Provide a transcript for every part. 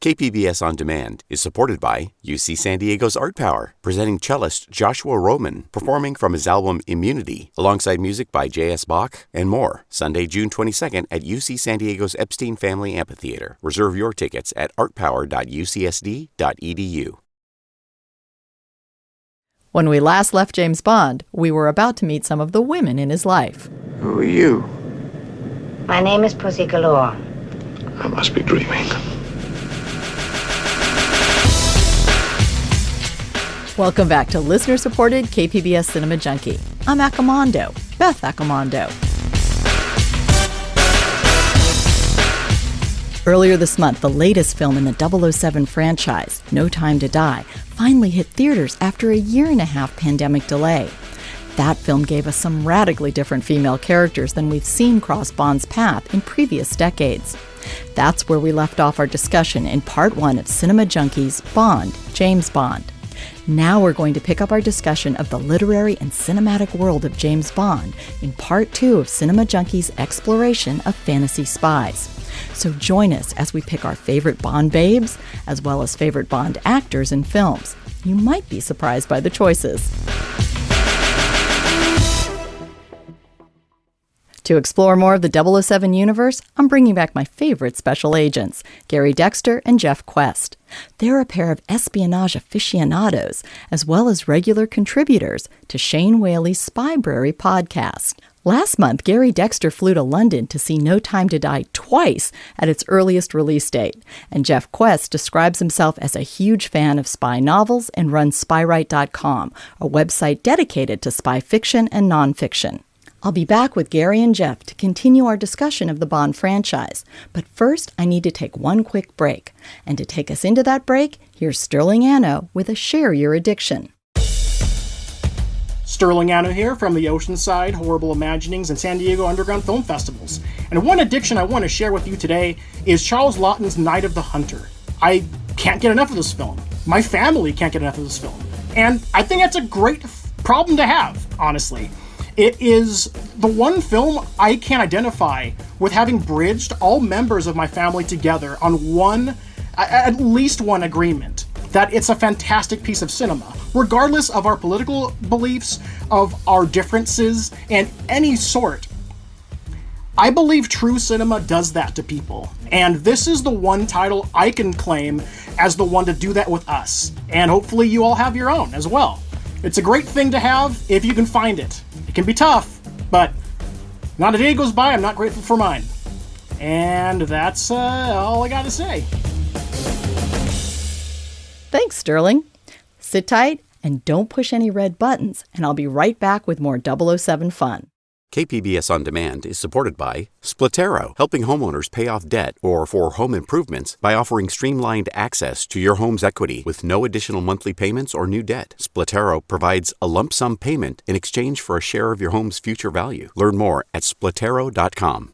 KPBS On Demand is supported by UC San Diego's Art Power, presenting cellist Joshua Roman, performing from his album Immunity, alongside music by J.S. Bach and more, Sunday, June 22nd at UC San Diego's Epstein Family Amphitheater. Reserve your tickets at artpower.ucsd.edu. When we last left James Bond, we were about to meet some of the women in his life. Who are you? My name is Pussy Galore. I must be dreaming. Welcome back to listener-supported KPBS Cinema Junkie. I'm Accomando, Beth Accomando. Earlier this month, the latest film in the 007 franchise, No Time to Die, finally hit theaters after a year-and-a-half pandemic delay. That film gave us some radically different female characters than we've seen cross Bond's path in previous decades. That's where we left off our discussion in Part 1 of Cinema Junkie's Bond, James Bond. Now we're going to pick up our discussion of the literary and cinematic world of James Bond in Part 2 of Cinema Junkie's exploration of fantasy spies. So join us as we pick our favorite Bond babes, as well as favorite Bond actors in films. You might be surprised by the choices. To explore more of the 007 universe, I'm bringing back my favorite special agents, Gary Dexter and Jeff Quest. They're a pair of espionage aficionados, as well as regular contributors to Shane Whaley's Spybrary Podcast. Last month, Gary Dexter flew to London to see No Time to Die twice at its earliest release date, and Jeff Quest describes himself as a huge fan of spy novels and runs Spywrite.com, a website dedicated to spy fiction and nonfiction. I'll be back with Gary and Jeff to continue our discussion of the Bond franchise. But first, I need to take one quick break. And to take us into that break, here's Sterling Anno with a Share Your Addiction. Sterling Anno here from the Oceanside Horrible Imaginings and San Diego Underground Film Festivals. And one addiction I want to share with you today is Charles Laughton's Night of the Hunter. I can't get enough of this film. My family can't get enough of this film. And I think that's a great problem to have, honestly. It is the one film I can identify with having bridged all members of my family together on at least one agreement, that it's a fantastic piece of cinema, regardless of our political beliefs, of our differences, and any sort. I believe true cinema does that to people, and this is the one title I can claim as the one to do that with us, and hopefully you all have your own as well. It's a great thing to have if you can find it. It can be tough, but not a day goes by I'm not grateful for mine. And that's all I got to say. Thanks, Sterling. Sit tight and don't push any red buttons, and I'll be right back with more 007 fun. KPBS On Demand is supported by Splytero, helping homeowners pay off debt or for home improvements by offering streamlined access to your home's equity with no additional monthly payments or new debt. Splytero provides a lump sum payment in exchange for a share of your home's future value. Learn more at splytero.com.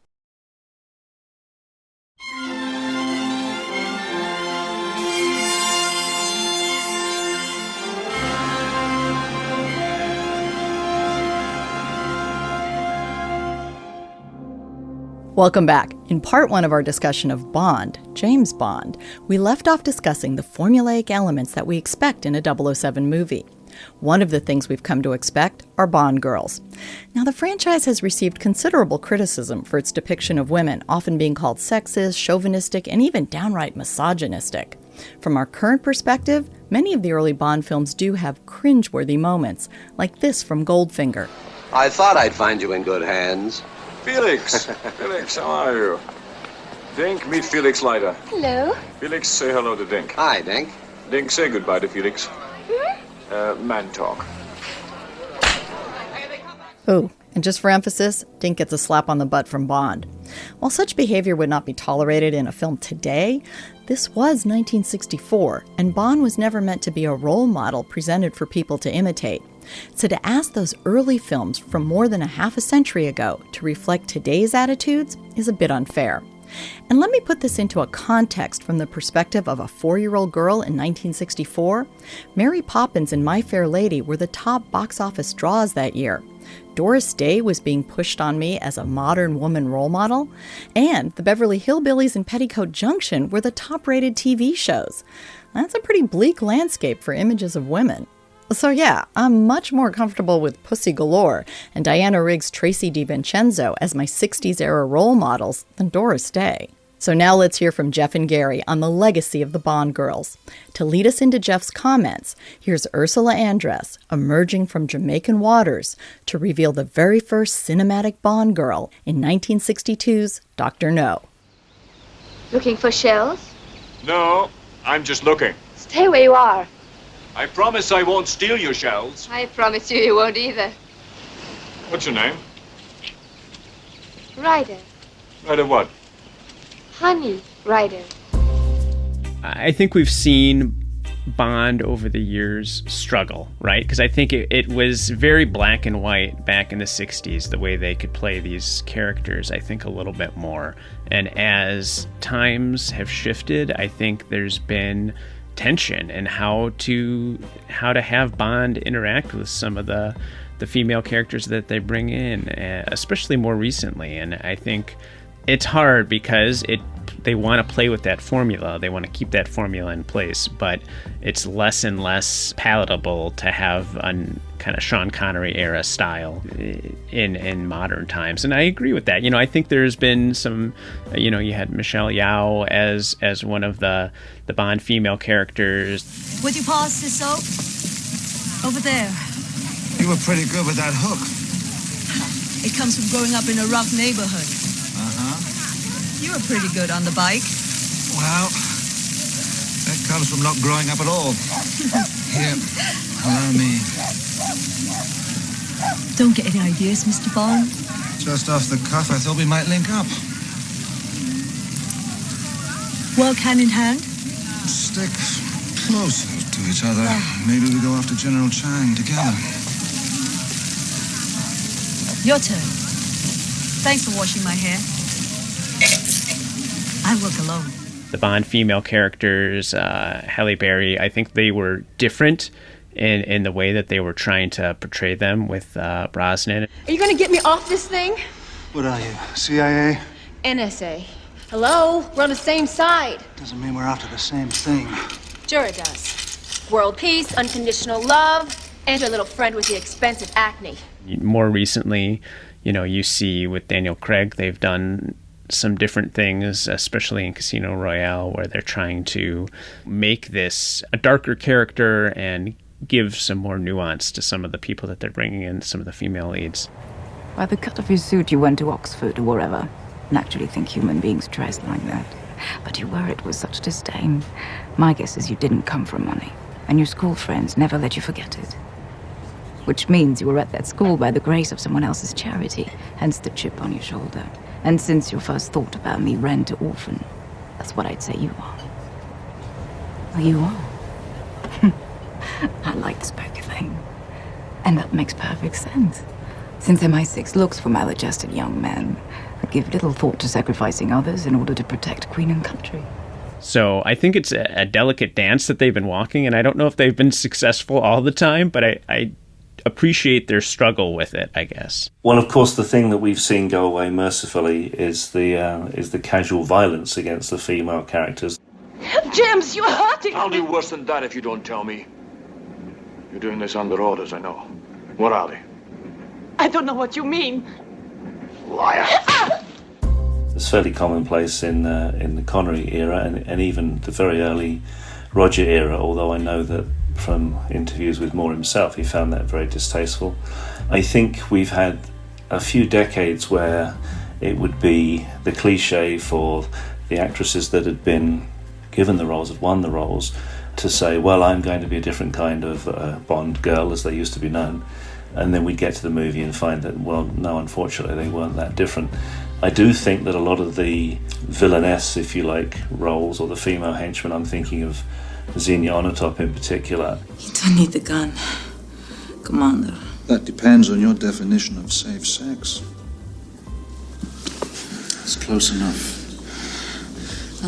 Welcome back. In part 1 of our discussion of Bond, James Bond, we left off discussing the formulaic elements that we expect in a 007 movie. One of the things we've come to expect are Bond girls. Now, the franchise has received considerable criticism for its depiction of women, often being called sexist, chauvinistic, and even downright misogynistic. From our current perspective, many of the early Bond films do have cringeworthy moments, like this from Goldfinger. I thought I'd find you in good hands. Felix! Felix, how are you? Dink, meet Felix Leiter. Hello. Felix, say hello to Dink. Hi, Dink. Dink, say goodbye to Felix. Man talk. Oh, and just for emphasis, Dink gets a slap on the butt from Bond. While such behavior would not be tolerated in a film today, this was 1964, and Bond was never meant to be a role model presented for people to imitate. So to ask those early films from more than a half a century ago to reflect today's attitudes is a bit unfair. And let me put this into a context from the perspective of a 4-year-old girl in 1964. Mary Poppins and My Fair Lady were the top box office draws that year. Doris Day was being pushed on me as a modern woman role model, and the Beverly Hillbillies and Petticoat Junction were the top-rated TV shows. That's a pretty bleak landscape for images of women. So yeah, I'm much more comfortable with Pussy Galore and Diana Rigg's Tracy DiVincenzo as my 60s-era role models than Doris Day. So now let's hear from Jeff and Gary on the legacy of the Bond girls. To lead us into Jeff's comments, here's Ursula Andress, emerging from Jamaican waters to reveal the very first cinematic Bond girl in 1962's Dr. No. Looking for shells? No, I'm just looking. Stay where you are. I promise I won't steal your shells. I promise you won't either. What's your name? Ryder. Ryder what? Honey Ryder. I think we've seen Bond over the years struggle, right? Because I think it was very black and white back in the 60s, the way they could play these characters, I think a little bit more. And as times have shifted, I think there's been tension in how to have Bond interact with some of the female characters that they bring in, especially more recently. And I think it's hard because they want to play with that formula. They want to keep that formula in place, but it's less and less palatable to have a kind of Sean Connery era style in modern times. And I agree with that. I think there's been some, you had Michelle Yeoh as one of the Bond female characters. Would you pass this soap? Over there. You were pretty good with that hook. It comes from growing up in a rough neighborhood. You were pretty good on the bike. Well, that comes from not growing up at all. Here, allow me. Don't get any ideas, Mr. Bond. Just off the cuff, I thought we might link up. Work hand in hand? Stick closer to each other. Maybe we go after General Chang together. Your turn. Thanks for washing my hair. I work alone. The Bond female characters, Halle Berry, I think they were different in the way that they were trying to portray them with Brosnan. Are you going to get me off this thing? What are you, CIA? NSA. Hello? We're on the same side. Doesn't mean we're after the same thing. Sure it does. World peace, unconditional love, and your little friend with the expensive acne. More recently, you see with Daniel Craig, they've done some different things, especially in Casino Royale, where they're trying to make this a darker character and give some more nuance to some of the people that they're bringing in, some of the female leads. By the cut of your suit, you went to Oxford or wherever. Naturally think human beings dress like that. But you wear it with such disdain. My guess is you didn't come from money, and your school friends never let you forget it. Which means you were at that school by the grace of someone else's charity, hence the chip on your shoulder. And since your first thought about me ran to orphan, that's what I'd say you are. Well, you are. I like this poker thing. And that makes perfect sense. Since MI6 looks for maladjusted young men, I give little thought to sacrificing others in order to protect Queen and country. So I think it's a delicate dance that they've been walking, and I don't know if they've been successful all the time, but I appreciate their struggle with it, I guess. Well, of course, the thing that we've seen go away mercifully is the casual violence against the female characters. James, you're hurting I'll do worse than that if you don't tell me. You're doing this under orders, I know. What are they? I don't know what you mean. Liar. It's fairly commonplace in the Connery era and even the very early Roger era, although I know that from interviews with Moore himself, he found that very distasteful. I think we've had a few decades where it would be the cliche for the actresses that had been given the roles, had won the roles, to say, well, I'm going to be a different kind of Bond girl, as they used to be known. And then we'd get to the movie and find that, well, no, unfortunately, they weren't that different. I do think that a lot of the villainess, if you like, roles, or the female henchman, I'm thinking of Xenia Onatop in particular. You don't need the gun, Commander. That depends on your definition of safe sex. It's close enough.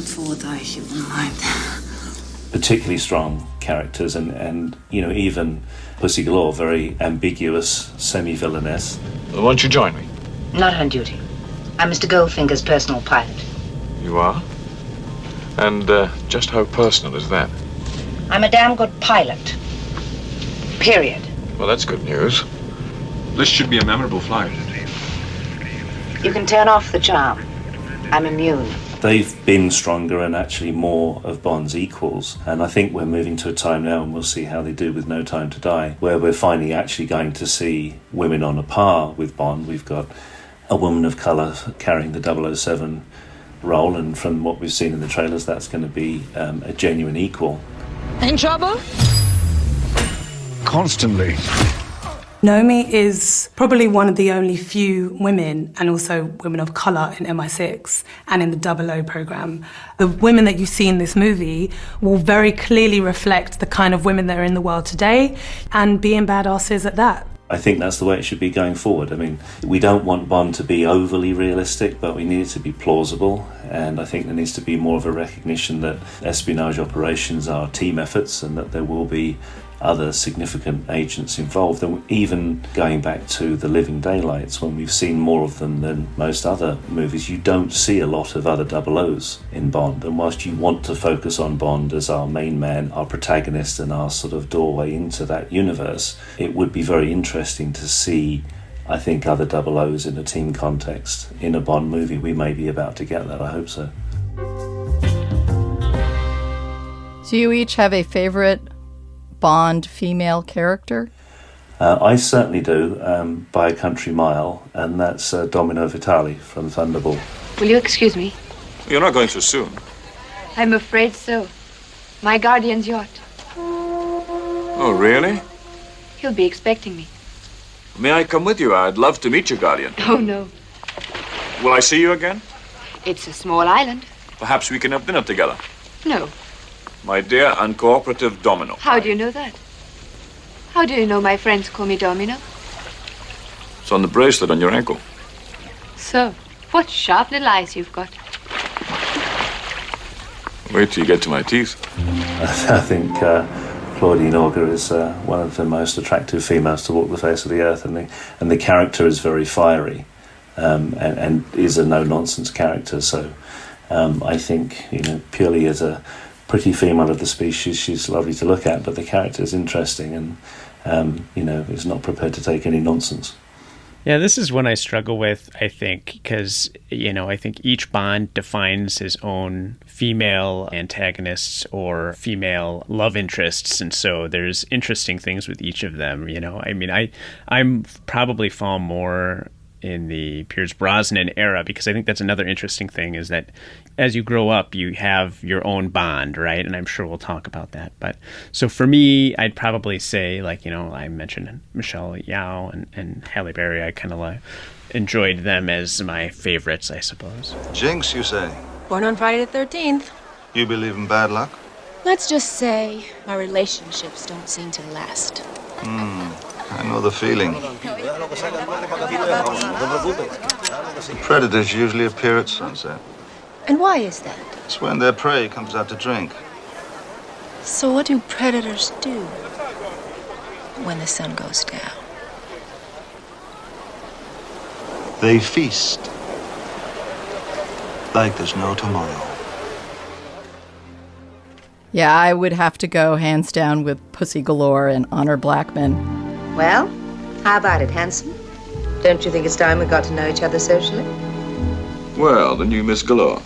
Not for what I human mind. Particularly strong characters, and even Pussy Galore, very ambiguous, semi-villainess. Well, won't you join me? Not on duty. I'm Mr. Goldfinger's personal pilot. You are? And just how personal is that? I'm a damn good pilot. Period. Well, that's good news. This should be a memorable flight. You can turn off the charm. I'm immune. They've been stronger and actually more of Bond's equals. And I think we're moving to a time now, and we'll see how they do with No Time to Die, where we're finally actually going to see women on a par with Bond. We've got a woman of colour carrying the 007 role, and from what we've seen in the trailers, that's going to be a genuine equal. In trouble? Constantly. Naomi is probably one of the only few women, and also women of colour, in MI6 and in the 00 programme. The women that you see in this movie will very clearly reflect the kind of women that are in the world today, and being badasses at that. I think that's the way it should be going forward. I mean, we don't want Bond to be overly realistic, but we need it to be plausible, and I think there needs to be more of a recognition that espionage operations are team efforts and that there will be other significant agents involved. And even going back to The Living Daylights, when we've seen more of them than most other movies, you don't see a lot of other 00s in Bond. And whilst you want to focus on Bond as our main man, our protagonist, and our sort of doorway into that universe, it would be very interesting to see, I think, other 00s in a team context in a Bond movie. We may be about to get that, I hope so. Do you each have a favorite Bond female character? I certainly do, by a country mile, and that's Domino Vitale from Thunderball. Will you excuse me? You're not going too soon. I'm afraid so. My guardian's yacht. Oh, really? He'll be expecting me. May I come with you? I'd love to meet your guardian. Oh, no. Will I see you again? It's a small island. Perhaps we can have dinner together. No. My dear uncooperative Domino. How do you know that? How do you know my friends call me Domino? It's on the bracelet on your ankle. So, what sharp little eyes you've got. Wait till you get to my teeth. I think Claudine Auger is one of the most attractive females to walk the face of the earth, and the character is very fiery, and is a no-nonsense character. So I think, purely as a pretty female of the species, she's lovely to look at, but the character is interesting and, is not prepared to take any nonsense. Yeah, this is one I struggle with, I think, because, I think each Bond defines his own female antagonists or female love interests, and so there's interesting things with each of them, I mean, I'm probably fall more in the Pierce Brosnan era, because I think that's another interesting thing, is that as you grow up, you have your own Bond, right? And I'm sure we'll talk about that. But so for me, I'd probably say, I mentioned Michelle Yeoh and Halle Berry. I kind of enjoyed them as my favorites, I suppose. Jinx, you say? Born on Friday the 13th. You believe in bad luck? Let's just say our relationships don't seem to last. I know the feeling. Predators usually appear at sunset. And why is that? It's when their prey comes out to drink. So what do predators do when the sun goes down? They feast like there's no tomorrow. Yeah, I would have to go hands down with Pussy Galore and Honor Blackman. Well, how about it, handsome? Don't you think it's time we got to know each other socially? Well, the new Miss Galore.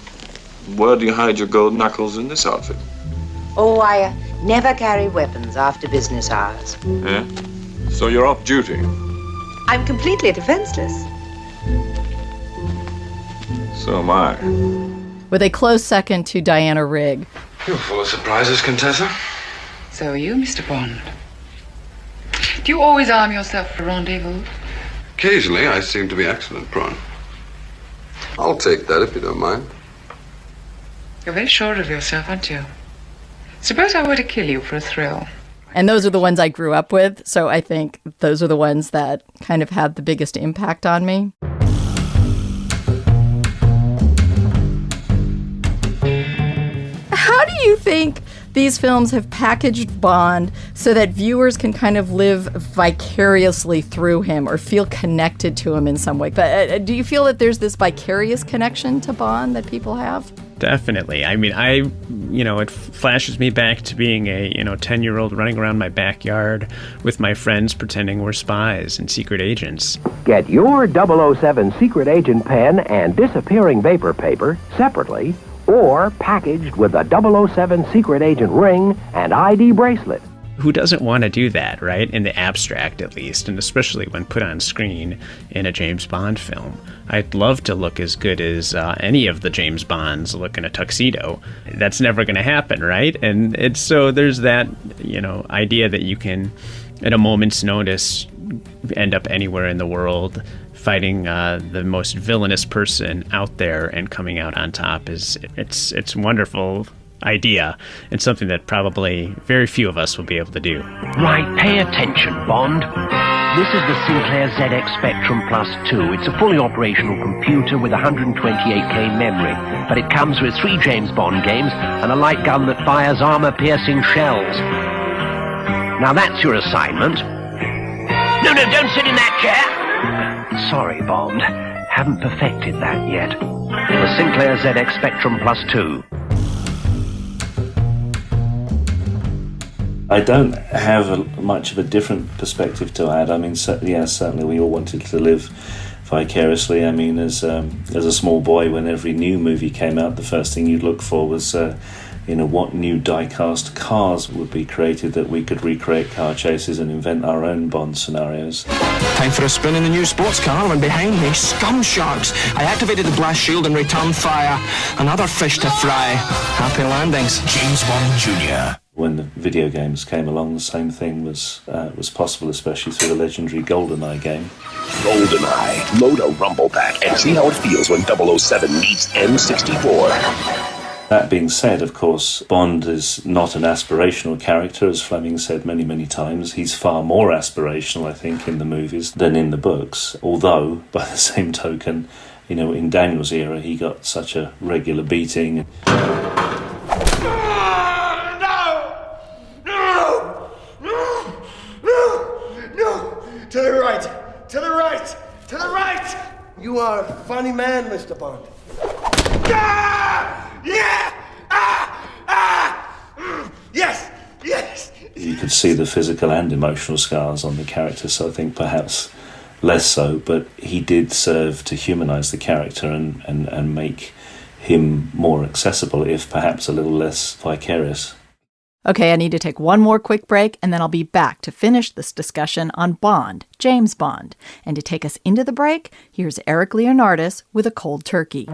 Where do you hide your gold knuckles in this outfit? Oh, I never carry weapons after business hours. Yeah? So you're off duty? I'm completely defenseless. So am I. With a close second to Diana Rigg. You're full of surprises, Contessa. So are you, Mr. Bond? Do you always arm yourself for rendezvous? Occasionally, I seem to be excellent, Prawn. I'll take that if you don't mind. You're very sure of yourself, aren't you? Suppose I were to kill you for a thrill. And those are the ones I grew up with, so I think those are the ones that kind of had the biggest impact on me. you think these films have packaged Bond so that viewers can kind of live vicariously through him or feel connected to him in some way? But do you feel that there's this vicarious connection to Bond that people have? Definitely. I mean, it flashes me back to being a, 10-year-old running around my backyard with my friends pretending we're spies and secret agents. Get your 007 secret agent pen and disappearing vapor paper separately or packaged with a 007 secret agent ring and ID bracelet. Who doesn't want to do that, right? In the abstract, at least, and especially when put on screen in a James Bond film. I'd love to look as good as any of the James Bonds look in a tuxedo. That's never going to happen, right? And it's so there's that, idea that you can, at a moment's notice, end up anywhere in the world fighting the most villainous person out there and coming out on top. It's wonderful idea and something that probably very few of us will be able to do. Right, pay attention, Bond. This is the Sinclair ZX Spectrum Plus 2. It's a fully operational computer with 128K memory, but it comes with 3 James Bond games and a light gun that fires armor-piercing shells. Now that's your assignment. No, don't sit in that chair. Sorry, Bond. Haven't perfected that yet. The Sinclair ZX Spectrum Plus 2. I don't have much of a different perspective to add. I mean, certainly we all wanted to live vicariously. I mean, as a small boy, when every new movie came out, the first thing you'd look for was, what new die-cast cars would be created that we could recreate car chases and invent our own Bond scenarios. Time for a spin in the new sports car, and behind me, scum sharks. I activated the blast shield and returned fire. Another fish to fry. Happy landings. James Bond Jr. When the video games came along, the same thing was possible, especially through the legendary GoldenEye game. GoldenEye. Load a rumble pack and see how it feels when 007 meets M64. That being said, of course, Bond is not an aspirational character, as Fleming said many, many times. He's far more aspirational, I think, in the movies than in the books. Although, by the same token, in Daniel's era, he got such a regular beating. To the right! To the right! To the right! You are a funny man, Mr. Bond. Ah! Yeah! Ah! Ah! Yes! Yes! You could see the physical and emotional scars on the character, so I think perhaps less so, but he did serve to humanize the character and make him more accessible, if perhaps a little less vicarious. Okay, I need to take one more quick break, and then I'll be back to finish this discussion on Bond, James Bond. And to take us into the break, here's Eric Leonardis with a cold turkey.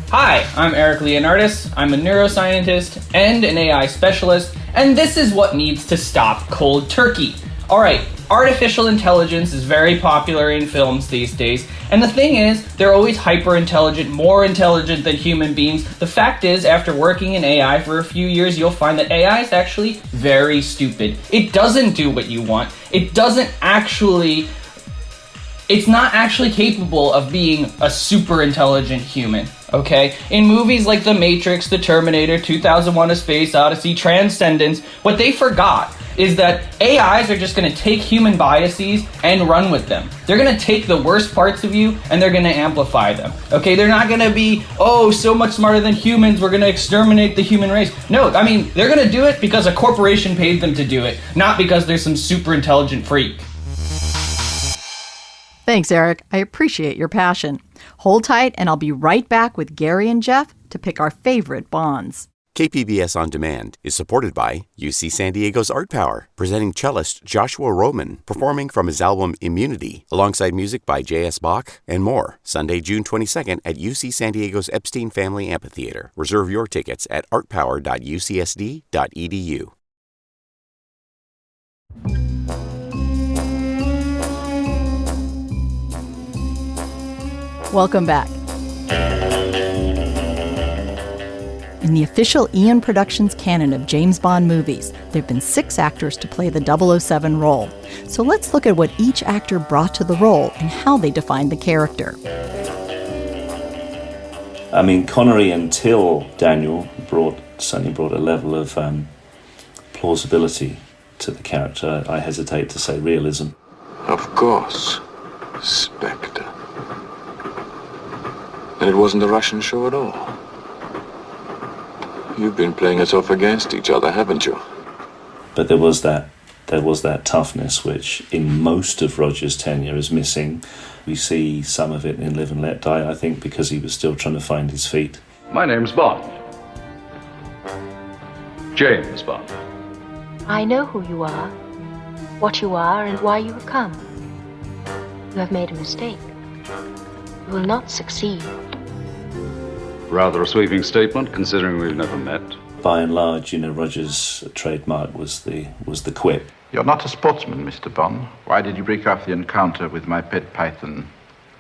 Hi, I'm Eric Leonardis. I'm a neuroscientist and an AI specialist, and this is what needs to stop cold turkey. All right, artificial intelligence is very popular in films these days, and the thing is, they're always hyper-intelligent, more intelligent than human beings. The fact is, after working in AI for a few years, you'll find that AI is actually very stupid. It doesn't do what you want. It's not actually capable of being a super intelligent human, okay? In movies like The Matrix, The Terminator, 2001: A Space Odyssey, Transcendence, what they forgot is that AIs are just going to take human biases and run with them. They're going to take the worst parts of you and they're going to amplify them, okay? They're not going to be, so much smarter than humans, we're going to exterminate the human race. No, I mean, they're going to do it because a corporation paid them to do it, not because there's some super intelligent freak. Thanks, Eric. I appreciate your passion. Hold tight, and I'll be right back with Gary and Jeff to pick our favorite Bonds. KPBS On Demand is supported by UC San Diego's Art Power, presenting cellist Joshua Roman, performing from his album Immunity, alongside music by J.S. Bach and more. Sunday, June 22nd at UC San Diego's Epstein Family Amphitheater. Reserve your tickets at artpower.ucsd.edu. Welcome back. In the official Eon Productions canon of James Bond movies, there have been 6 actors to play the 007 role. So let's look at what each actor brought to the role and how they defined the character. I mean, Connery until Daniel certainly brought a level of plausibility to the character. I hesitate to say realism. Of course. Spectre. And it wasn't a Russian show at all. You've been playing us off against each other, haven't you? But there was that toughness which in most of Roger's tenure is missing. We see some of it in Live and Let Die, I think, because he was still trying to find his feet. My name's Bond. James Bond. I know who you are, what you are, and why you have come. You have made a mistake. You will not succeed. Rather a sweeping statement, considering we've never met. By and large, Roger's trademark was the quip. You're not a sportsman, Mr. Bond. Why did you break off the encounter with my pet python?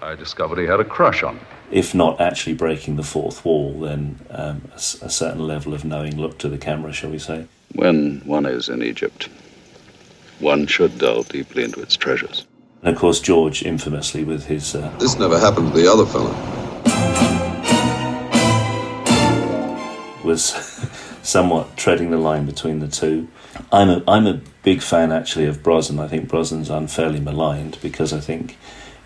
I discovered he had a crush on me. If not actually breaking the fourth wall, then a certain level of knowing look to the camera, shall we say. When one is in Egypt, one should delve deeply into its treasures. And of course, George, infamously, with his... This never happened to the other fella. Was somewhat treading the line between the two. I'm a big fan, actually, of Brosnan. I think Brosnan's unfairly maligned because I think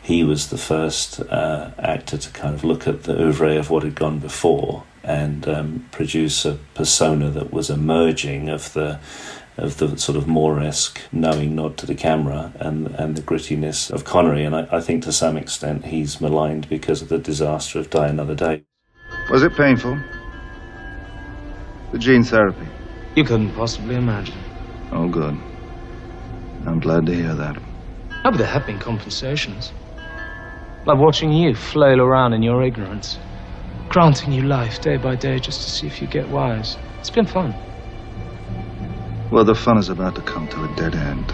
he was the first actor to kind of look at the oeuvre of what had gone before and produce a persona that was emerging of the sort of Moore-esque knowing nod to the camera and the grittiness of Connery. And I think to some extent he's maligned because of the disaster of Die Another Day. Was it painful? The gene therapy? You couldn't possibly imagine. Oh, good. I'm glad to hear that. Oh, but there have been compensations. Like watching you flail around in your ignorance. Granting you life day by day just to see if you get wise. It's been fun. Well, the fun is about to come to a dead end.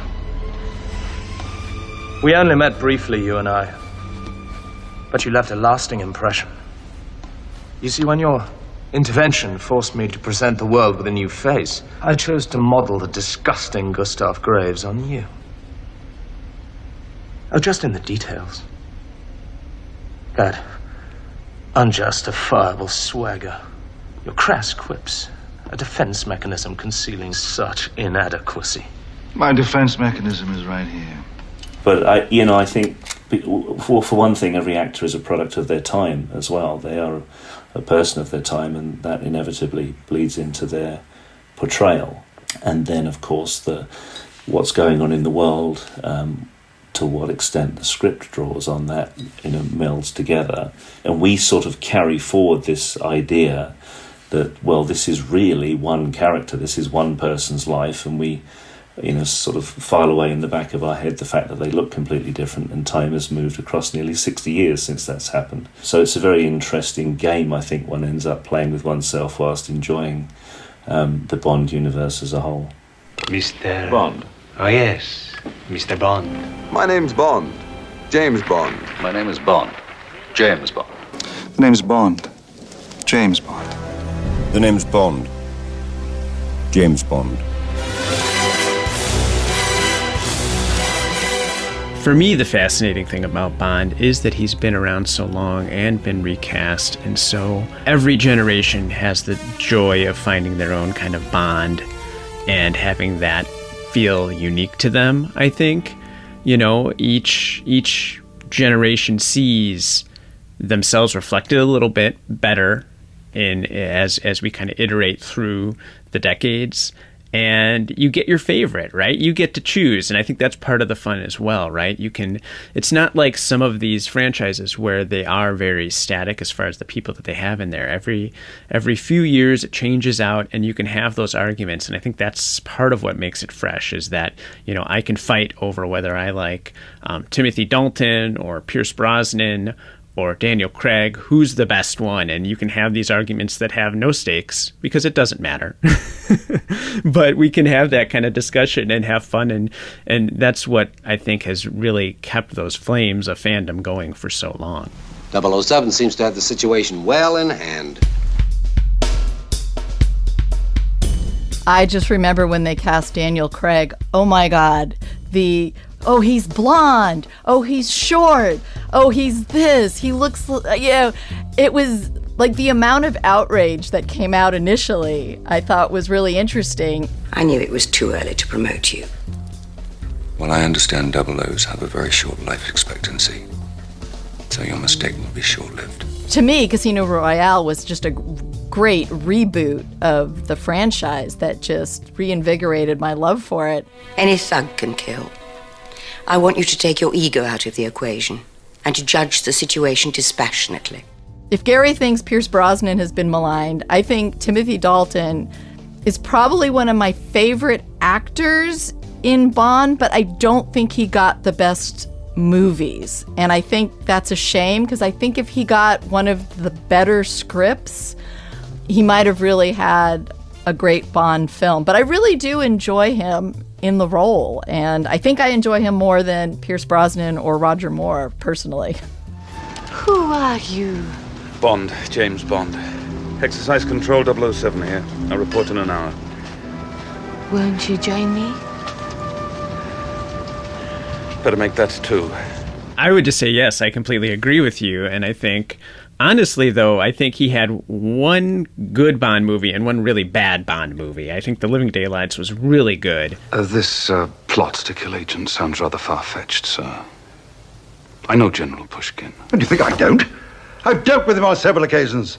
We only met briefly, you and I. But you left a lasting impression. You see, when your intervention forced me to present the world with a new face, I chose to model the disgusting Gustav Graves on you. Oh, just in the details. That unjustifiable swagger, your crass quips, a defense mechanism concealing such inadequacy. My defense mechanism is right here. But I think, for one thing, every actor is a product of their time as well. They are a person of their time, and that inevitably bleeds into their portrayal. And then, of course, what's going on in the world, to what extent the script draws on that, melds together. And we sort of carry forward this idea that, well, this is really one character, this is one person's life, and we sort of file away in the back of our head the fact that they look completely different, and time has moved across nearly 60 years since that's happened. So it's a very interesting game, I think, one ends up playing with oneself whilst enjoying the Bond universe as a whole. Mr. Bond. Oh, yes, Mr. Bond. My name's Bond. James Bond. My name is Bond. James Bond. The name's Bond. James Bond. The name's Bond. James Bond. For me, the fascinating thing about Bond is that he's been around so long and been recast, and so every generation has the joy of finding their own kind of Bond and having that feel unique to them, I think. Each generation sees themselves reflected a little bit better as we kind of iterate through the decades. And you get your favorite, right? You get to choose. And I think that's part of the fun as well, right? It's not like some of these franchises where they are very static as far as the people that they have in there. Every few years it changes out and you can have those arguments. And I think that's part of what makes it fresh is that, I can fight over whether I like Timothy Dalton or Pierce Brosnan or Daniel Craig, who's the best one? And you can have these arguments that have no stakes because it doesn't matter. But we can have that kind of discussion and have fun. And that's what I think has really kept those flames of fandom going for so long. 007 seems to have the situation well in hand. I just remember when they cast Daniel Craig. Oh my God. Oh, he's blonde. Oh, he's short. Oh, he's this. He looks, it was Like, the amount of outrage that came out initially, I thought was really interesting. I knew it was too early to promote you. Well, I understand double O's have a very short life expectancy. So your mistake will be short-lived. To me, Casino Royale was just a great reboot of the franchise that just reinvigorated my love for it. Any thug can kill. I want you to take your ego out of the equation and to judge the situation dispassionately. If Gary thinks Pierce Brosnan has been maligned, I think Timothy Dalton is probably one of my favorite actors in Bond, but I don't think he got the best movies. And I think that's a shame, because I think if he got one of the better scripts, he might have really had a great Bond film. But I really do enjoy him in the role, and I think I enjoy him more than Pierce Brosnan or Roger Moore, personally. Who are you? Bond, James Bond. Exercise Control 007 here. I'll report in an hour. Won't you join me? Better make that 2. I would just say yes, I completely agree with you. And I think, honestly, though, I think he had one good Bond movie and one really bad Bond movie. I think The Living Daylights was really good. This plot to kill agents sounds rather far-fetched, sir. I know General Pushkin. What do you think I don't? I've dealt with him on several occasions.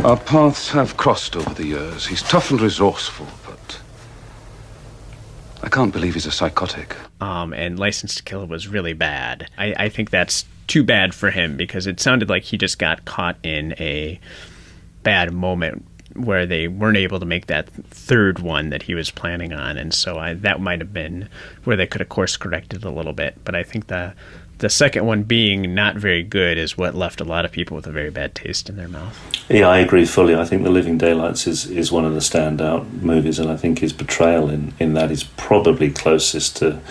Our paths have crossed over the years. He's tough and resourceful, but I can't believe he's a psychotic. And License to Kill was really bad. I think that's too bad for him, because it sounded like he just got caught in a bad moment where they weren't able to make that third one that he was planning on. And so that might have been where they could have course corrected a little bit. But I think the second one being not very good is what left a lot of people with a very bad taste in their mouth. Yeah, I agree fully. I think The Living Daylights is one of the standout movies, and I think his portrayal in that is probably closest to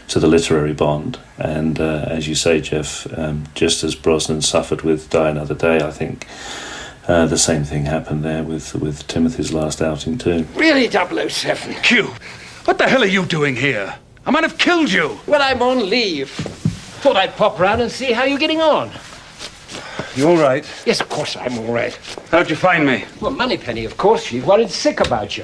the literary Bond. And as you say, Jeff, just as Brosnan suffered with Die Another Day, I think the same thing happened there with Timothy's last outing too. Really, 007? Q, what the hell are you doing here? I might have killed you. Well, I'm on leave. Thought I'd pop round and see how you're getting on. You all right? Yes, of course I'm all right. How'd you find me? Well, Moneypenny, of course. She worried sick about you.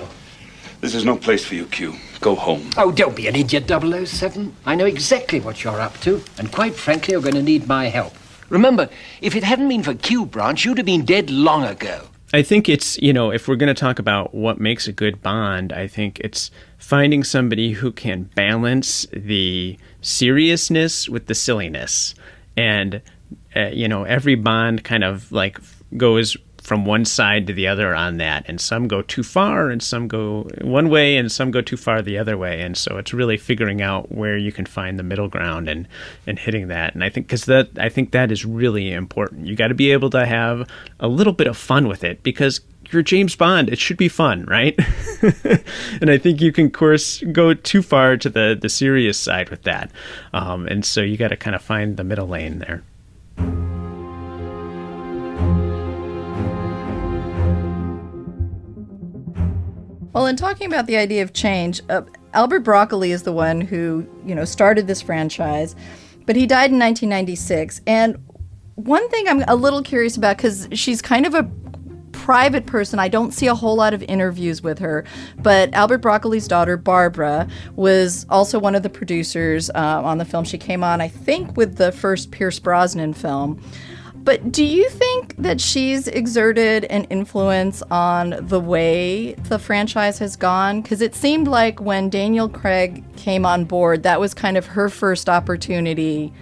This is no place for you, Q. Go home. Oh, don't be an idiot, 007. I know exactly what you're up to, and quite frankly, you're going to need my help. Remember, if it hadn't been for Q Branch, you'd have been dead long ago. I think it's, if we're going to talk about what makes a good Bond, I think it's finding somebody who can balance the seriousness with the silliness. And, every Bond kind of like goes from one side to the other on that. And some go too far and some go one way and some go too far the other way. And so it's really figuring out where you can find the middle ground and hitting that. And I think I think that is really important. You got to be able to have a little bit of fun with it, because you're James Bond. It should be fun, right? And I think you can, of course, go too far to the serious side with that. And so you got to kind of find the middle lane there. Well, in talking about the idea of change, Albert Broccoli is the one who, started this franchise, but he died in 1996. And one thing I'm a little curious about, because she's kind of a private person, I don't see a whole lot of interviews with her, but Albert Broccoli's daughter, Barbara, was also one of the producers on the film. She came on, I think, with the first Pierce Brosnan film. But do you think that she's exerted an influence on the way the franchise has gone? Because it seemed like when Daniel Craig came on board, that was kind of her first opportunity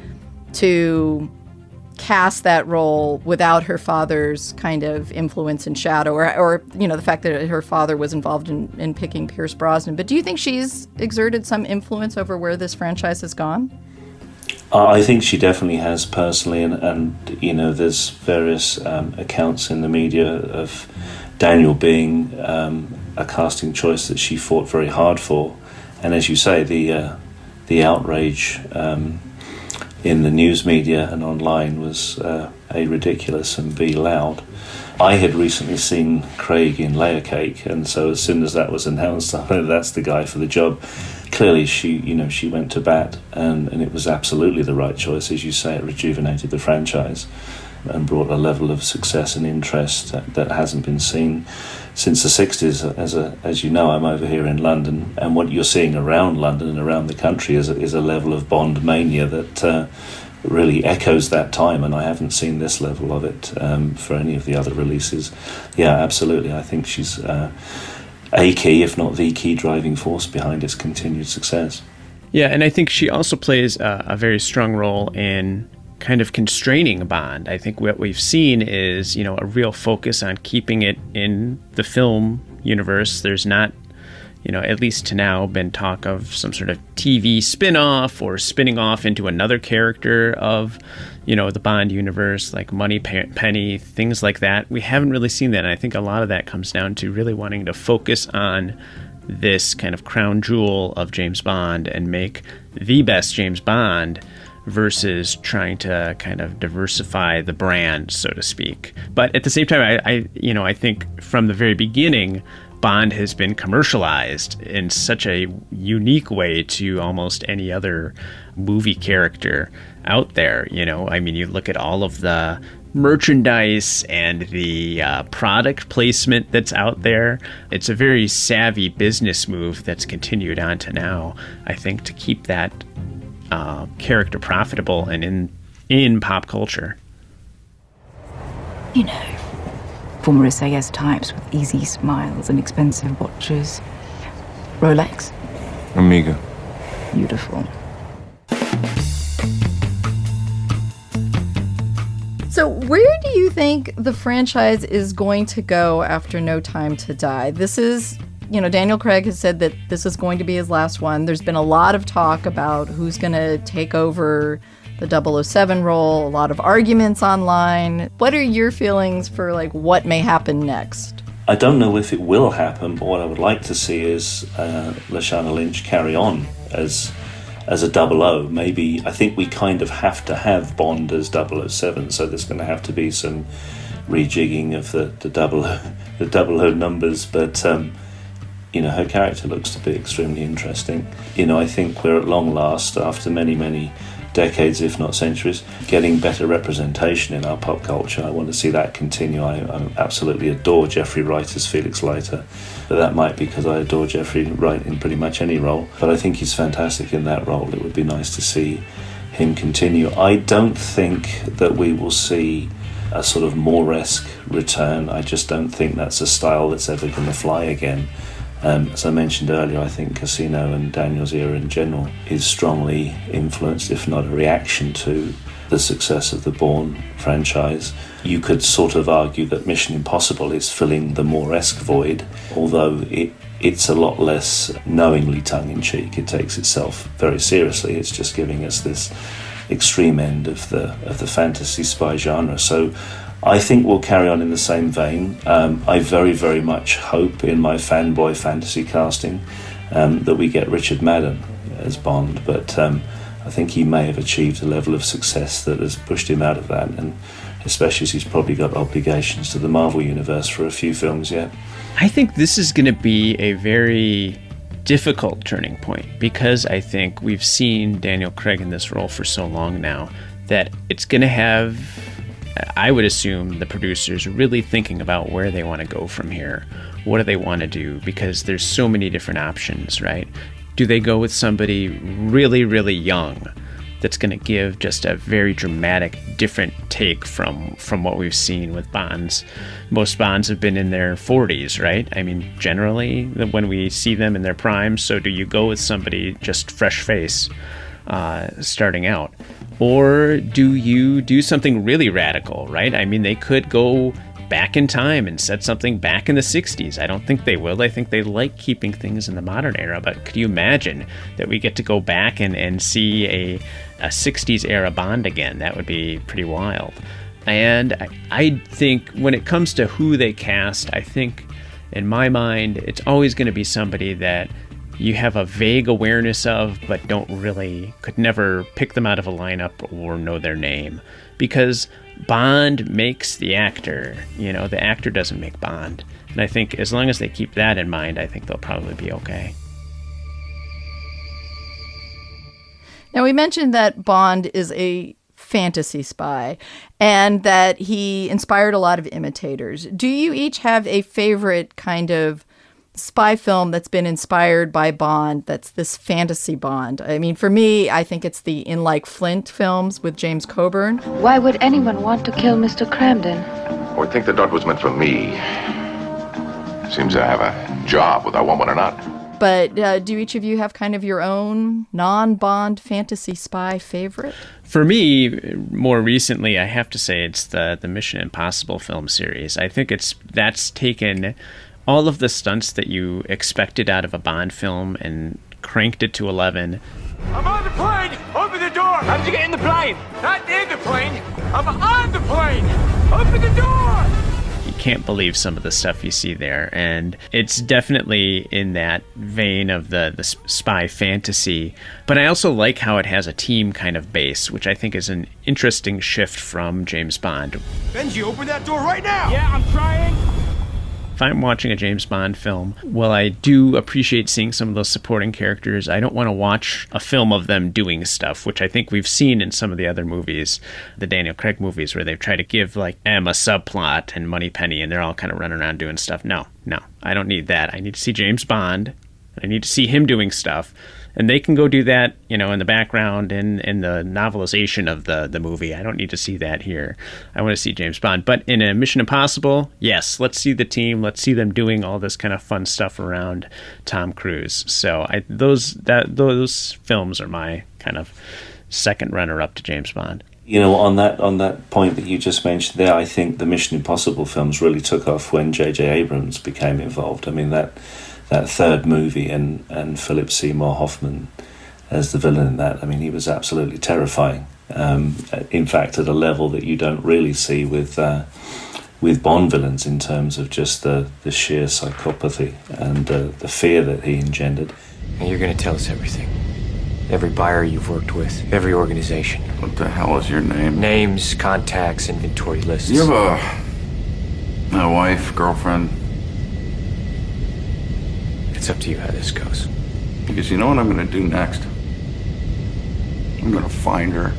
to cast that role without her father's kind of influence and shadow, or the fact that her father was involved in picking Pierce Brosnan. But do you think she's exerted some influence over where this franchise has gone? I think she definitely has personally, and there's various accounts in the media of Daniel being a casting choice that she fought very hard for, and as you say, the outrage in the news media and online was A, ridiculous, and B, loud. I had recently seen Craig in Layer Cake, and so as soon as that was announced, I know that's the guy for the job. Clearly, she went to bat, and it was absolutely the right choice. As you say, it rejuvenated the franchise. and brought a level of success and interest that hasn't been seen since the 60s. As you know, I'm over here in London, and what you're seeing around London and around the country is a level of Bond mania that really echoes that time, and I haven't seen this level of it for any of the other releases. Yeah, absolutely. I think she's a key, if not the key driving force behind its continued success. Yeah, and I think she also plays a very strong role in kind of constraining Bond. I think what we've seen is, a real focus on keeping it in the film universe. There's not, at least to now, been talk of some sort of TV spin-off or spinning off into another character of, the Bond universe, like Moneypenny, things like that. We haven't really seen that, and I think a lot of that comes down to really wanting to focus on this kind of crown jewel of James Bond and make the best James Bond versus trying to kind of diversify the brand, so to speak. But at the same time, I think from the very beginning, Bond has been commercialized in such a unique way to almost any other movie character out there. You look at all of the merchandise and the product placement that's out there. It's a very savvy business move that's continued on to now, I think, to keep that character profitable and in pop culture. Former SAS types with easy smiles and expensive watches. Rolex? Amiga. Beautiful. So where do you think the franchise is going to go after No Time to Die? This is, Daniel Craig has said that this is going to be his last one. There's been a lot of talk about who's going to take over the 007 role, a lot of arguments online. What are your feelings for what may happen next? I don't know if it will happen, but what I would like to see is Lashana Lynch carry on as a 00. Maybe, I think we kind of have to have Bond as 007, so there's going to have to be some rejigging of the 00 numbers, but her character looks to be extremely interesting. I think we're at long last, after many, many decades, if not centuries, getting better representation in our pop culture. I want to see that continue. I absolutely adore Jeffrey Wright as Felix Leiter, but that might be because I adore Jeffrey Wright in pretty much any role, but I think he's fantastic in that role. It would be nice to see him continue. I don't think that we will see a sort of Moore-esque return. I just don't think that's a style that's ever going to fly again. As I mentioned earlier, I think Casino and Daniel's era in general is strongly influenced, if not a reaction to, the success of the Bourne franchise. You could sort of argue that Mission Impossible is filling the Moore-esque void, although it's a lot less knowingly tongue-in-cheek. It takes itself very seriously. It's just giving us this extreme end of the fantasy spy genre. So I think we'll carry on in the same vein. I very, very much hope in my fanboy fantasy casting that we get Richard Madden as Bond, but I think he may have achieved a level of success that has pushed him out of that, and especially as he's probably got obligations to the Marvel Universe for a few films yet. I think this is going to be a very difficult turning point, because I think we've seen Daniel Craig in this role for so long now that it's going to have, I would assume, the producers really thinking about where they want to go from here. What do they want to do? Because there's so many different options, right? Do they go with somebody really, really young that's going to give just a very dramatic, different take from what we've seen with Bonds? Most Bonds have been in their 40s, right? I mean, generally, when we see them in their prime. So do you go with somebody just fresh face starting out? Or do you do something really radical, right? I mean, they could go back in time and set something back in the 60s. I don't think they will. I think they like keeping things in the modern era. But could you imagine that we get to go back and see a 60s era Bond again? That would be pretty wild. And I think when it comes to who they cast, I think in my mind, it's always going to be somebody that you have a vague awareness of, but could never pick them out of a lineup or know their name. Because Bond makes the actor, the actor doesn't make Bond. And I think as long as they keep that in mind, I think they'll probably be okay. Now, we mentioned that Bond is a fantasy spy, and that he inspired a lot of imitators. Do you each have a favorite kind of spy film that's been inspired by Bond, that's this fantasy Bond? I mean, for me, I think it's the In Like Flint films with James Coburn. Why would anyone want to kill Mr. Cramden? I think the dot was meant for me. Seems I have a job, whether I want one or not. But do each of you have kind of your own non-Bond fantasy spy favorite? For me, more recently, I have to say it's the Mission Impossible film series. I think that's taken all of the stunts that you expected out of a Bond film and cranked it to 11. I'm on the plane! Open the door! How did you get in the plane? Not in the plane! I'm on the plane! Open the door! You can't believe some of the stuff you see there, and it's definitely in that vein of the spy fantasy. But I also like how it has a team kind of base, which I think is an interesting shift from James Bond. Benji, open that door right now! Yeah, I'm trying! If I'm watching a James Bond film, while I do appreciate seeing some of those supporting characters, I don't want to watch a film of them doing stuff, which I think we've seen in some of the other movies, the Daniel Craig movies, where they've tried to give like M a subplot and Moneypenny, and they're all kind of running around doing stuff. No, I don't need that. I need to see James Bond. I need to see him doing stuff. And they can go do that, in the background in the novelization of the movie. I don't need to see that here. I want to see James Bond. But in a Mission Impossible, yes, let's see the team. Let's see them doing all this kind of fun stuff around Tom Cruise. So those films are my kind of second runner-up to James Bond. On that point that you just mentioned there, I think the Mission Impossible films really took off when J.J. Abrams became involved. I mean, that third movie and Philip Seymour Hoffman as the villain in that, I mean, he was absolutely terrifying. In fact, at a level that you don't really see with Bond villains in terms of just the sheer psychopathy and the fear that he engendered. And you're going to tell us everything. Every buyer you've worked with, every organization. What the hell is your name? Names, contacts, inventory lists. You have a wife, girlfriend? It's up to you how this goes. Because you know what I'm going to do next? I'm going to find her.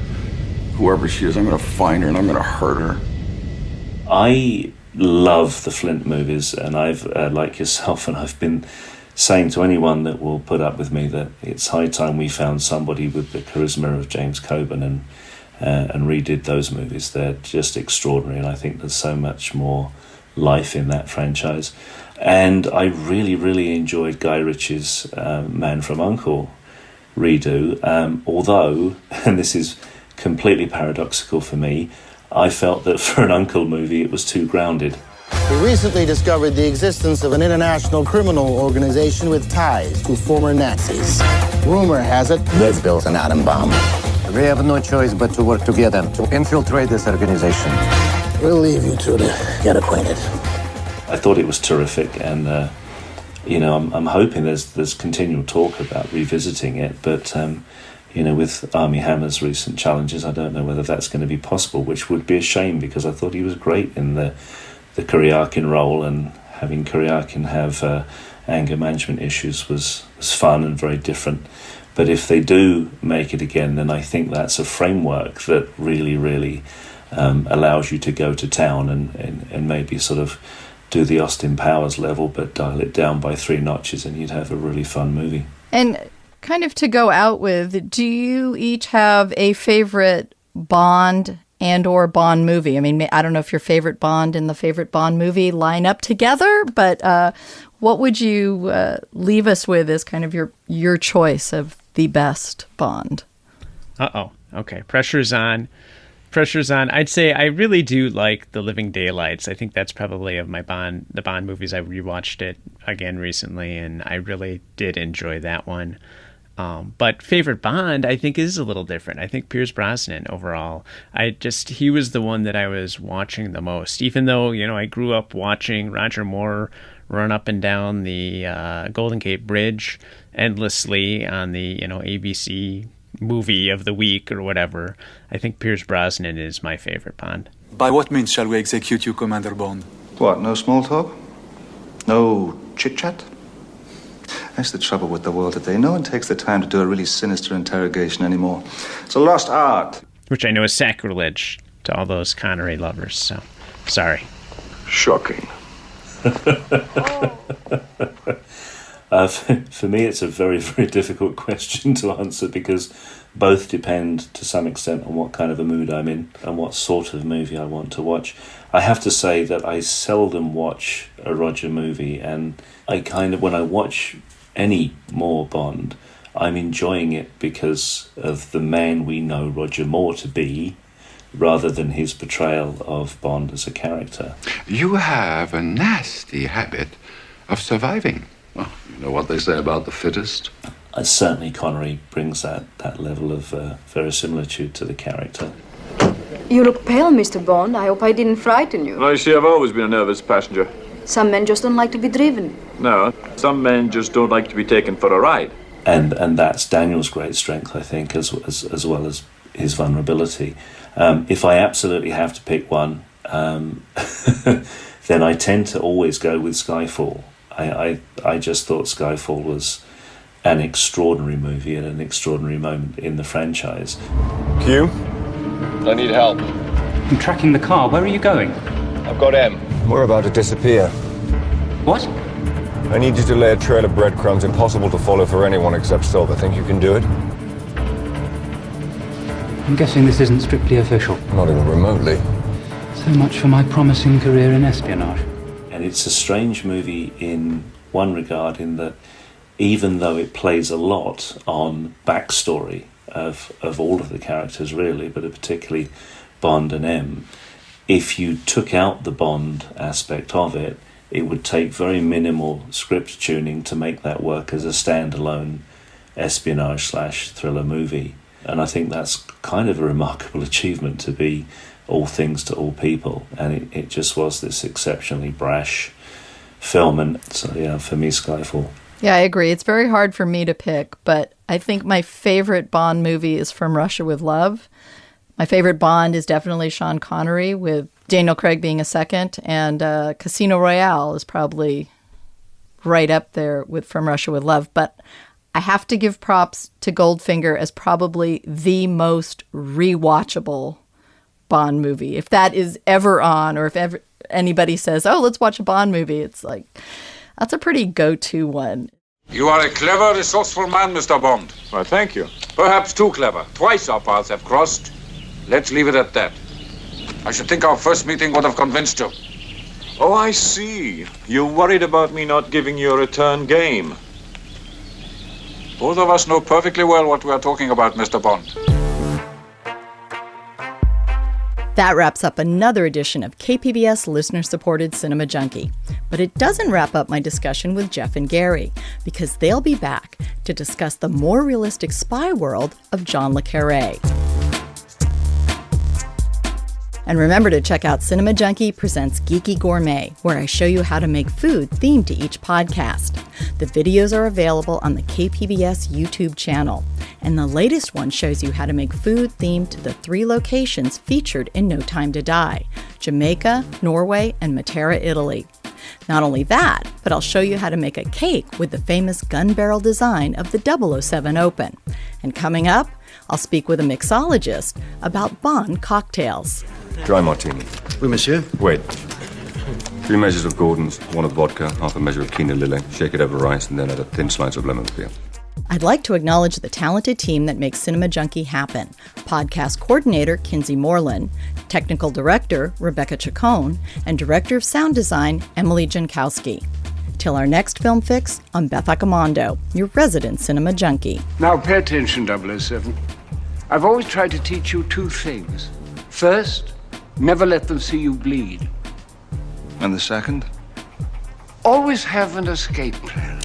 Whoever she is, I'm going to find her and I'm going to hurt her. I love the Flint movies, and I've, like yourself, and I've been saying to anyone that will put up with me that it's high time we found somebody with the charisma of James Coburn and redid those movies. They're just extraordinary, and I think there's so much more life in that franchise. And I really, really enjoyed Guy Ritchie's Man from U.N.C.L.E. redo, although, and this is completely paradoxical for me, I felt that for an Uncle movie it was too grounded. We recently discovered the existence of an international criminal organization with ties to former Nazis. Rumor has it they've built an atom bomb. We have no choice but to work together to infiltrate this organization. We'll leave you two to get acquainted. I thought it was terrific, and I'm hoping there's continual talk about revisiting it, but with Armie Hammer's recent challenges, I don't know whether that's going to be possible, which would be a shame because I thought he was great in the Kuryakin role, and having Kuryakin have anger management issues was fun and very different. But if they do make it again, then I think that's a framework that really, really allows you to go to town and maybe sort of do the Austin Powers level, but dial it down by 3 notches, and you'd have a really fun movie. And kind of to go out with, do you each have a favorite Bond and or Bond movie? I mean, I don't know if your favorite Bond and the favorite Bond movie line up together, but what would you leave us with as kind of your choice of the best Bond? Okay, pressure's on. I'd say I really do like The Living Daylights. I think that's probably of the Bond movies. I rewatched it again recently, and I really did enjoy that one. But favorite Bond, I think, is a little different. I think Pierce Brosnan overall. He was the one that I was watching the most, even though, I grew up watching Roger Moore run up and down the Golden Gate Bridge endlessly on the, ABC movie of the week or whatever. I think Pierce Brosnan is my favorite Bond. By what means shall we execute you, Commander Bond? What, no small talk? No chit-chat? That's the trouble with the world today. No one takes the time to do a really sinister interrogation anymore. It's a lost art. which I know is sacrilege to all those Connery lovers. So, sorry. Shocking. For me, it's a very, very difficult question to answer because both depend to some extent on what kind of a mood I'm in and what sort of movie I want to watch. I have to say that I seldom watch a Roger movie, and when I watch any more Bond, I'm enjoying it because of the man we know Roger Moore to be, rather than his portrayal of Bond as a character. You have a nasty habit of surviving. Well, you know what they say about the fittest? Certainly Connery brings that level of verisimilitude to the character. You look pale, Mr. Bond. I hope I didn't frighten you. No, you see, I've always been a nervous passenger. Some men just don't like to be driven. No, some men just don't like to be taken for a ride. And that's Daniel's great strength, I think, as well as his vulnerability. If I absolutely have to pick one, then I tend to always go with Skyfall. I just thought Skyfall was an extraordinary movie at an extraordinary moment in the franchise. Q? I need help. I'm tracking the car. Where are you going? I've got M. We're about to disappear. What? I need you to lay a trail of breadcrumbs impossible to follow for anyone except Silver. Think you can do it? I'm guessing this isn't strictly official. Not even remotely. So much for my promising career in espionage. And it's a strange movie in one regard, in that even though it plays a lot on backstory of all of the characters really, but particularly Bond and M, if you took out the Bond aspect of it, it would take very minimal script tuning to make that work as a standalone espionage/thriller movie. And I think that's kind of a remarkable achievement, to be all things to all people. And it just was this exceptionally brash film. And so, yeah, for me, Skyfall. Yeah, I agree. It's very hard for me to pick, but I think my favorite Bond movie is From Russia with Love. My favorite Bond is definitely Sean Connery, with Daniel Craig being a second, and Casino Royale is probably right up there with From Russia with Love. But I have to give props to Goldfinger as probably the most rewatchable Bond movie. If that is ever on, or if ever anybody says, oh, let's watch a Bond movie, it's like, that's a pretty go-to one. You are a clever, resourceful man, Mr. Bond. Well, thank you. Perhaps too clever. Twice our paths have crossed. Let's leave it at that. I should think our first meeting would have convinced you. Oh, I see. You're worried about me not giving you a return game. Both of us know perfectly well what we are talking about, Mr. Bond. That wraps up another edition of KPBS listener-supported Cinema Junkie. But it doesn't wrap up my discussion with Jeff and Gary, because they'll be back to discuss the more realistic spy world of John le Carré. And remember to check out Cinema Junkie Presents Geeky Gourmet, where I show you how to make food themed to each podcast. The videos are available on the KPBS YouTube channel, and the latest one shows you how to make food themed to the 3 locations featured in No Time to Die: Jamaica, Norway, and Matera, Italy. Not only that, but I'll show you how to make a cake with the famous gun barrel design of the 007 Open. And coming up, I'll speak with a mixologist about Bond cocktails. Dry martini. Oui, monsieur. Wait. 3 measures of Gordon's, 1 of vodka, half a measure of quinoa lily. Shake it over rice, and then add a thin slice of lemon peel. I'd like to acknowledge the talented team that makes Cinema Junkie happen. Podcast coordinator, Kinsey Moreland, technical director, Rebecca Chacon, and director of sound design, Emily Jankowski. Till our next film fix, I'm Beth Accomando, your resident Cinema Junkie. Now pay attention, 007. I've always tried to teach you 2 things. First, never let them see you bleed. And the second? Always have an escape plan.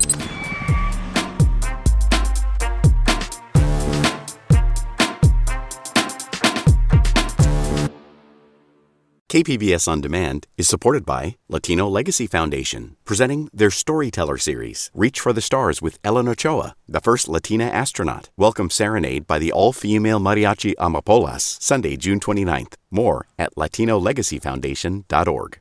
KPBS On Demand is supported by Latino Legacy Foundation, presenting their Storyteller series, Reach for the Stars with Ellen Ochoa, the first Latina astronaut. Welcome Serenade by the all-female mariachi Amapolas, Sunday, June 29th. More at latinolegacyfoundation.org.